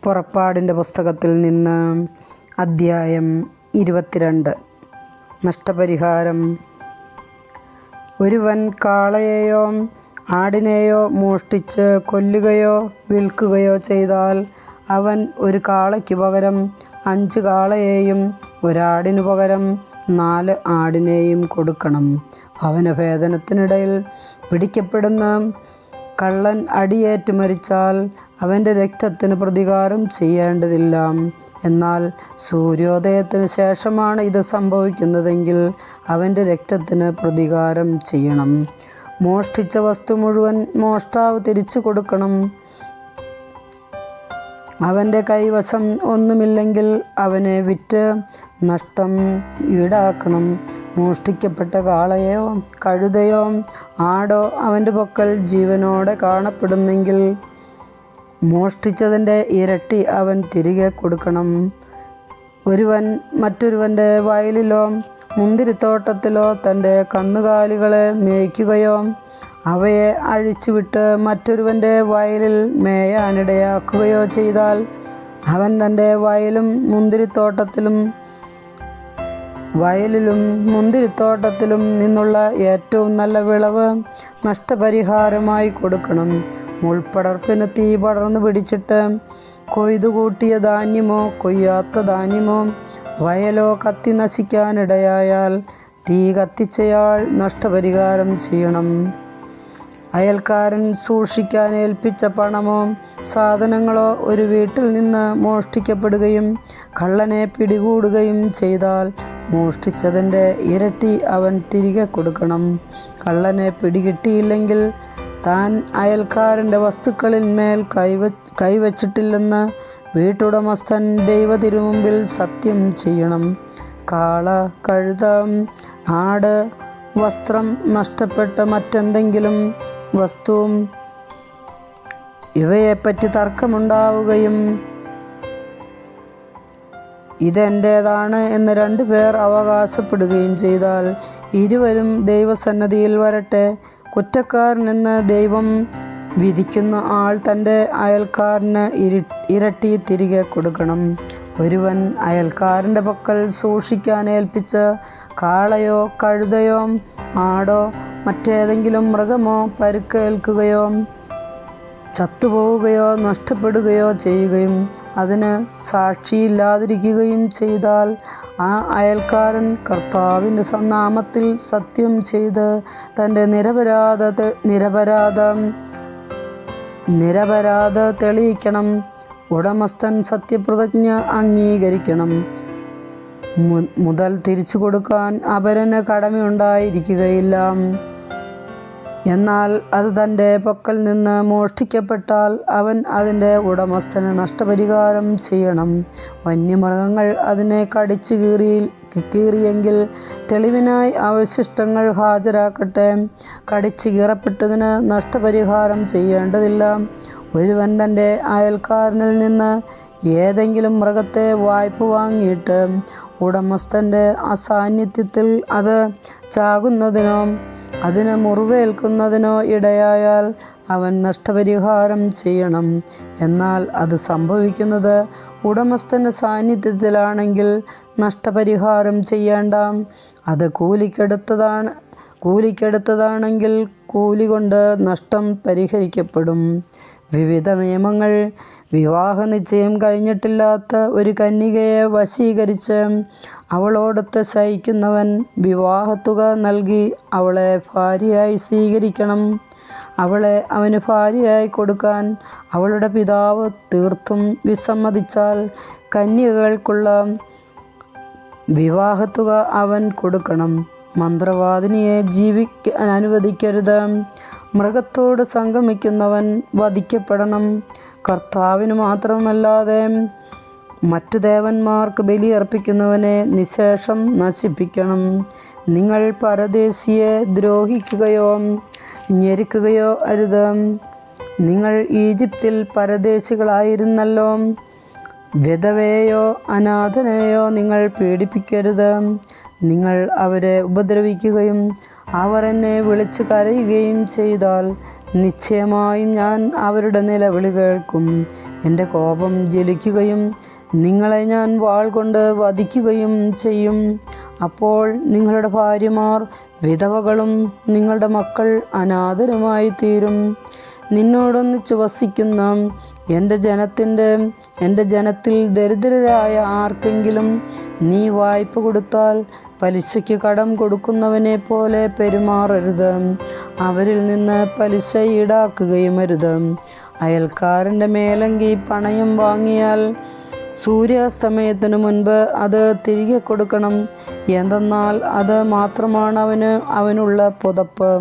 പുറപ്പാടിൻ്റെ പുസ്തകത്തിൽ നിന്ന് അദ്ധ്യായം 22. നഷ്ടപരിഹാരം. ഒരുവൻ കാളയെയോ ആടിനെയോ മോഷ്ടിച്ച് കൊല്ലുകയോ വിൽക്കുകയോ ചെയ്താൽ അവൻ ഒരു കാളയ്ക്ക് പകരം 5 കാളയെയും ഒരാടിനു പകരം 4 ആടിനെയും കൊടുക്കണം. ഭവനഭേദനത്തിനിടയിൽ പിടിക്കപ്പെടുന്ന കള്ളൻ അടിയേറ്റ് മരിച്ചാൽ അവൻ്റെ രക്തത്തിന് പ്രതികാരം ചെയ്യേണ്ടതില്ല. എന്നാൽ സൂര്യോദയത്തിന് ശേഷമാണ് ഇത് സംഭവിക്കുന്നതെങ്കിൽ അവൻ്റെ രക്തത്തിന് പ്രതികാരം ചെയ്യണം. മോഷ്ടിച്ച വസ്തു മുഴുവൻ മോഷ്ടാവ് തിരിച്ചു കൊടുക്കണം. അവൻ്റെ കൈവശം ഒന്നുമില്ലെങ്കിൽ അവനെ വിറ്റ് നഷ്ടം ഈടാക്കണം. മോഷ്ടിക്കപ്പെട്ട കാളയോ കഴുതയോ ആടോ അവൻ്റെ പക്കൽ ജീവനോടെ കാണപ്പെടുന്നെങ്കിൽ മോഷ്ടിച്ചതിൻ്റെ ഇരട്ടി അവൻ തിരികെ കൊടുക്കണം. ഒരുവൻ മറ്റൊരുവൻ്റെ വയലിലോ മുന്തിരിത്തോട്ടത്തിലോ തൻ്റെ കന്നുകാലികളെ മേയ്ക്കുകയോ അവയെ അഴിച്ചുവിട്ട് മറ്റൊരുവൻ്റെ വയലിൽ മേയാനിടയാക്കുകയോ ചെയ്താൽ അവൻ തൻ്റെ വയലിലും മുന്തിരിത്തോട്ടത്തിലും നിന്നുള്ള ഏറ്റവും നല്ല വിളവ് നഷ്ടപരിഹാരമായി കൊടുക്കണം. മുൾപ്പടർപ്പിന് തീ പടർന്നു പിടിച്ചിട്ട് കൊയ്തുകൂട്ടിയ ധാന്യമോ കൊയ്യാത്ത ധാന്യമോ വയലോ കത്തി നശിക്കാനിടയായാൽ തീ കത്തിച്ചയാൾ നഷ്ടപരിഹാരം ചെയ്യണം. അയൽക്കാരൻ സൂക്ഷിക്കാൻ ഏൽപ്പിച്ച പണമോ സാധനങ്ങളോ ഒരു വീട്ടിൽ നിന്ന് മോഷ്ടിക്കപ്പെടുകയും കള്ളനെ പിടികൂടുകയും ചെയ്താൽ മോഷ്ടിച്ചതിൻ്റെ ഇരട്ടി അവൻ തിരികെ കൊടുക്കണം. കള്ളനെ പിടികിട്ടിയില്ലെങ്കിൽ താൻ അയൽക്കാരൻ്റെ വസ്തുക്കളിന്മേൽ കൈവച്ചിട്ടില്ലെന്ന് വീട്ടുടമസ്ഥൻ ദൈവത്തിരുമുമ്പിൽ സത്യം ചെയ്യണം. കാള, കഴുത, ആട്, വസ്ത്രം, നഷ്ടപ്പെട്ട മറ്റെന്തെങ്കിലും വസ്തുവും ഇവയെപ്പറ്റി തർക്കമുണ്ടാവുകയും ഇതെൻ്റേതാണ് എന്ന് 2 പേർ അവകാശപ്പെടുകയും ചെയ്താൽ ഇരുവരും ദൈവസന്നിധിയിൽ വരട്ടെ. കുറ്റക്കാരനെന്ന് ദൈവം വിധിക്കുന്ന ആൾ തൻ്റെ അയൽക്കാരന് ഇരട്ടി തിരികെ കൊടുക്കണം. ഒരുവൻ അയൽക്കാരൻ്റെ പക്കൽ സൂക്ഷിക്കാൻ ഏൽപ്പിച്ച കാളയോ കഴുതയോ ആടോ മറ്റേതെങ്കിലും മൃഗമോ പരുക്കേൽക്കുകയോ ചത്തുപോവുകയോ നഷ്ടപ്പെടുകയോ ചെയ്യുകയും അതിന് സാക്ഷിയില്ലാതിരിക്കുകയും ചെയ്താൽ ആ അയൽക്കാരൻ കർത്താവിൻ്റെ നാമത്തിൽ സത്യം ചെയ്ത് തൻ്റെ നിരപരാധ തെളിയിക്കണം. ഉടമസ്ഥൻ സത്യപ്രതിജ്ഞ അംഗീകരിക്കണം. മുതൽ തിരിച്ചു കൊടുക്കാൻ അപരന് കടമയുണ്ടായിരിക്കുകയില്ല. എന്നാൽ അത് തൻ്റെ പക്കൽ നിന്ന് മോഷ്ടിക്കപ്പെട്ടാൽ അവൻ അതിൻ്റെ ഉടമസ്ഥന് നഷ്ടപരിഹാരം ചെയ്യണം. വന്യമൃഗങ്ങൾ അതിനെ കടിച്ചു കീറിയെങ്കിൽ തെളിവിനായി അവശിഷ്ടങ്ങൾ ഹാജരാക്കട്ടെ. കടിച്ചു കീറപ്പെട്ടതിന് നഷ്ടപരിഹാരം ചെയ്യേണ്ടതില്ല. ഒരുവൻ തൻ്റെ അയൽക്കാരനിൽ നിന്ന് ഏതെങ്കിലും മൃഗത്തെ വായ്പ വാങ്ങിയിട്ട് ഉടമസ്ഥൻ്റെ അസാന്നിധ്യത്തിൽ അത് ചാകുന്നതിനോ അതിന് മുറിവേൽക്കുന്നതിനോ ഇടയായാൽ അവൻ നഷ്ടപരിഹാരം ചെയ്യണം. എന്നാൽ അത് സംഭവിക്കുന്നത് ഉടമസ്ഥൻ്റെ സാന്നിധ്യത്തിലാണെങ്കിൽ നഷ്ടപരിഹാരം ചെയ്യേണ്ട. അത് കൂലിക്കെടുത്തതാണെങ്കിൽ കൂലി കൊണ്ട് നഷ്ടം പരിഹരിക്കപ്പെടും. വിവിധ നിയമങ്ങൾ. വിവാഹ നിശ്ചയം കഴിഞ്ഞിട്ടില്ലാത്ത ഒരു കന്യകയെ വശീകരിച്ച് അവളോടൊത്ത് ശയിക്കുന്നവൻ വിവാഹത്തുക നൽകി അവളെ ഭാര്യയായി സ്വീകരിക്കണം. അവളെ അവന് ഭാര്യയായി കൊടുക്കാൻ അവളുടെ പിതാവ് തീർത്തും വിസമ്മതിച്ചാൽ കന്യകകൾക്കുള്ള വിവാഹത്തുക അവൻ കൊടുക്കണം. മന്ത്രവാദിനിയെ ജീവിക്കാൻ അനുവദിക്കരുത്. മൃഗത്തോട് സംഗമിക്കുന്നവൻ വധിക്കപ്പെടണം. കർത്താവിന് മാത്രമല്ലാതെ മറ്റു ദേവന്മാർക്ക് ബലിയർപ്പിക്കുന്നവനെ നിശേഷം നശിപ്പിക്കണം. നിങ്ങൾ പരദേശിയെ ദ്രോഹിക്കുകയോ ഞെരുക്കുകയോ അരുത്. നിങ്ങൾ ഈജിപ്തിൽ പരദേശികളായിരുന്നല്ലോ. വിധവയെയോ അനാഥനെയോ നിങ്ങൾ പീഡിപ്പിക്കരുത്. നിങ്ങൾ അവരെ ഉപദ്രവിക്കുകയും അവർ എന്നെ വിളിച്ച് കരയുകയും ചെയ്താൽ നിശ്ചയമായും ഞാൻ അവരുടെ നിലവിളി കേൾക്കും. എൻ്റെ കോപം ജ്വലിക്കുകയും നിങ്ങളെ ഞാൻ വാൾ കൊണ്ട് വധിക്കുകയും ചെയ്യും. അപ്പോൾ നിങ്ങളുടെ ഭാര്യമാർ വിധവകളും നിങ്ങളുടെ മക്കൾ അനാഥരുമായി തീരും. നിന്നോടൊന്നിച്ച് വസിക്കുന്ന എൻ്റെ ജനത്തിൽ ദരിദ്രരായ ആർക്കെങ്കിലും നീ വായ്പ കൊടുത്താൽ പലിശയ്ക്ക് കടം കൊടുക്കുന്നവനെ പോലെ പെരുമാറരുത്. അവരിൽ നിന്ന് പലിശ ഈടാക്കുകയും അരുത്. അയൽക്കാരൻ്റെ മേലങ്കി പണയം വാങ്ങിയാൽ സൂര്യാസ്തമയത്തിനു മുൻപ് അത് തിരികെ കൊടുക്കണം. എന്തെന്നാൽ അത് മാത്രമാണ് അവനുള്ള പുതപ്പ്.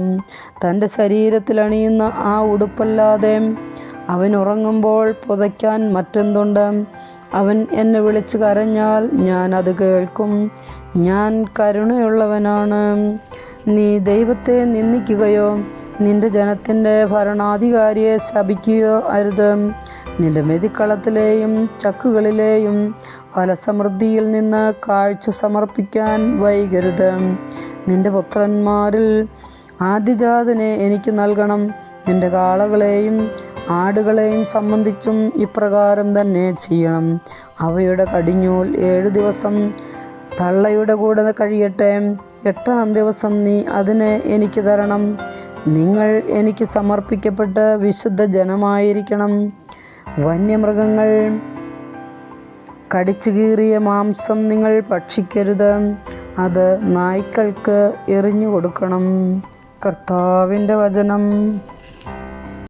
തൻ്റെ ശരീരത്തിൽ അണിയുന്ന ആ ഉടുപ്പല്ലാതെ അവൻ ഉറങ്ങുമ്പോൾ പുതയ്ക്കാൻ മറ്റെന്തുണ്ട്? അവൻ എന്നെ വിളിച്ച് കരഞ്ഞാൽ ഞാൻ അത് കേൾക്കും. ഞാൻ കരുണയുള്ളവനാണ്. നീ ദൈവത്തെ നിന്ദിക്കുകയോ നിന്റെ ജനത്തിൻ്റെ ഭരണാധികാരിയെ ശപിക്കുകയോ അരുത്. നിന്റെ മെതിക്കളത്തിലെയും ചക്കുകളിലെയും ഫലസമൃദ്ധിയിൽ നിന്ന് കാഴ്ച സമർപ്പിക്കാൻ വൈകരുത്. നിന്റെ പുത്രന്മാരിൽ ആദ്യജാതനെ എനിക്ക് നൽകണം. നിന്റെ കാളകളെയും ആടുകളെയും സംബന്ധിച്ചും ഇപ്രകാരം തന്നെ ചെയ്യണം. അവയുടെ കടിഞ്ഞൂൽ 7 ദിവസം തള്ളയുടെ കൂടെ കഴിയട്ടെ. 8-ാം ദിവസം നീ അതിനെ എനിക്ക് തരണം. നിങ്ങൾ എനിക്ക് സമർപ്പിക്കപ്പെട്ട വിശുദ്ധ ജനമായിരിക്കണം. വന്യമൃഗങ്ങൾ കടിച്ചു കീറിയ മാംസം നിങ്ങൾ ഭക്ഷിക്കരുത്. അത് നായ്ക്കൾക്ക് എറിഞ്ഞു കൊടുക്കണം. കർത്താവിൻ്റെ വചനം.